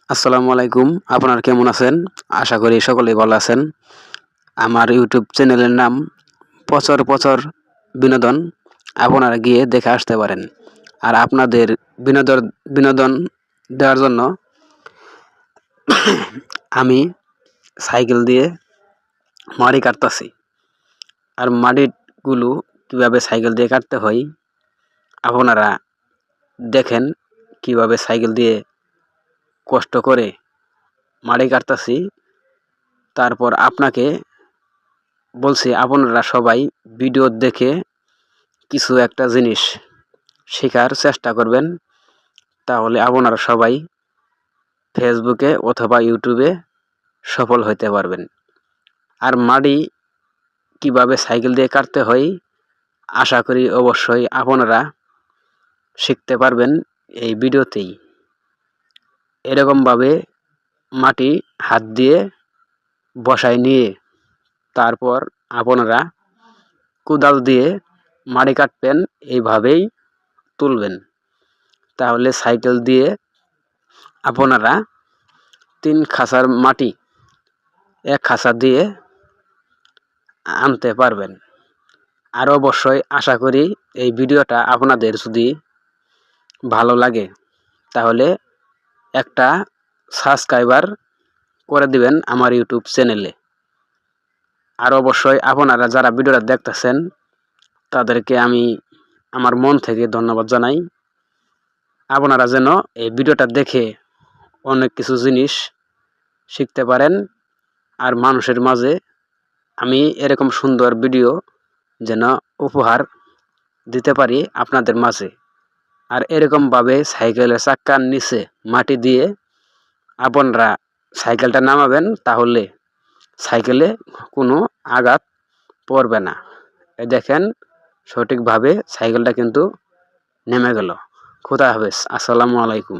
আসসালামু আলাইকুম। আপনারা কেমন আছেন? আশা করি সকলেই ভালো আছেন। আমার ইউটিউব চ্যানেলের নাম পচর পচর বিনোদন। আপনারা গিয়ে দেখে আসতে পারেন। আর আপনাদের বিনোদন দেওয়ার জন্য আমি সাইকেল দিয়ে মাটি কাটতাছি। আর মাটিগুলো কিভাবে সাইকেল দিয়ে কাটতে হয় আপনারা দেখেন কিভাবে সাইকেল দিয়ে কষ্ট করে মাটি কাটতাছি। তারপর আপনাকে বলছি আপনারা সবাই ভিডিও দেখে কিছু একটা জিনিস শেখার চেষ্টা করবেন, তাহলে আপনারা সবাই ফেসবুকে অথবা ইউটিউবে সফল হতে পারবেন। আর মাটি কিভাবে সাইকেল দিয়ে কাটতে হয় আশা করি অবশ্যই আপনারা শিখতে পারবেন এই ভিডিওতেই। এরকমভাবে মাটি হাত দিয়ে বসায় নিয়ে তারপর আপনারা কোদাল দিয়ে মাটি কাটবেন, এইভাবেই তুলবেন। তাহলে সাইকেল দিয়ে আপনারা 3 খাঁচার মাটি 1 খাঁচা দিয়ে আনতে পারবেন। আর অবশ্যই আশা করি এই ভিডিওটা আপনাদের যদি ভালো লাগে তাহলে একটা সাবস্ক্রাইবার করে দিবেন আমার ইউটিউব চ্যানেলে। আর অবশ্যই আপনারা যারা ভিডিওটা দেখতেছেন তাদেরকে আমি আমার মন থেকে ধন্যবাদ জানাই। আপনারা যেন এই ভিডিওটা দেখে অনেক কিছু জিনিস শিখতে পারেন। আর মানুষের মাঝে আমি এরকম সুন্দর ভিডিও যেন উপহার দিতে পারি আপনাদের মাঝে। আর এরকমভাবে সাইকেলের চাক্কার নিচে মাটি দিয়ে আপনারা সাইকেলটা নামাবেন, তাহলে সাইকেলে কোনো আঘাত পড়বে না। দেখেন সঠিকভাবে সাইকেলটা কিন্তু নেমে গেল। খোদা হাফেজ। আসসালামু আলাইকুম।